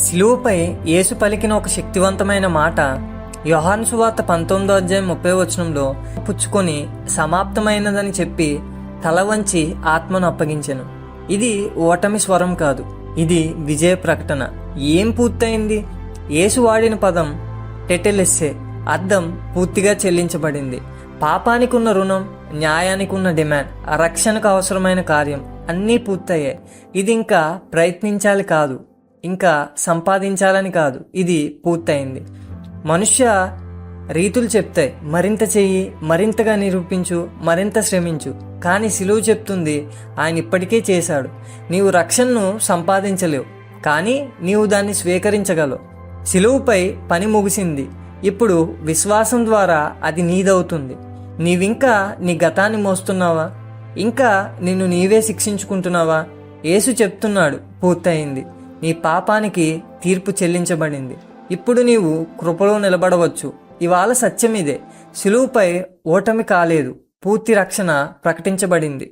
సిలువపై యేసు పలికిన ఒక శక్తివంతమైన మాట యోహాను సువార్త 19:30 పుచ్చుకొని సమాప్తమైనదని చెప్పి తల వంచి ఆత్మను అప్పగించెను. ఇది ఓటమి స్వరం కాదు, ఇది విజయ ప్రకటన. ఏం పూర్తయింది? యేసు వాడిన పదం టెటెలెస్సే, అర్థం పూర్తిగా చెల్లించబడింది. పాపానికి ఉన్న రుణం, న్యాయానికి ఉన్న డిమాండ్, రక్షణకు అవసరమైన కార్యం అన్నీ పూర్తయ్యాయి. ఇది ఇంకా ప్రయత్నించాలి కాదు, ఇంకా సంపాదించాలని కాదు, ఇది పూర్తయింది. మనుష్య రీతులు చెప్తాయి, మరింత చెయ్యి, మరింతగా నిరూపించు, మరింత శ్రమించు. కానీ సిలువ చెప్తుంది, ఆయన ఇప్పటికే చేశాడు. నీవు రక్షణను సంపాదించలేవు, కానీ నీవు దాన్ని స్వీకరించగలవు. సిలువపై పని ముగిసింది. ఇప్పుడు విశ్వాసం ద్వారా అది నీదవుతుంది. నీవింకా నీ గతాన్ని మోస్తున్నావా? ఇంకా నిన్ను నీవే శిక్షించుకుంటున్నావా? యేసు చెప్తున్నాడు, పూర్తయింది. నీ పాపానికి తీర్పు చెల్లించబడింది. ఇప్పుడు నీవు కృపలో నిలబడవచ్చు. ఇవాళ సత్యం ఇదే, సిలువపై ఓటమి కాలేదు, పూర్తి రక్షణ ప్రకటించబడింది.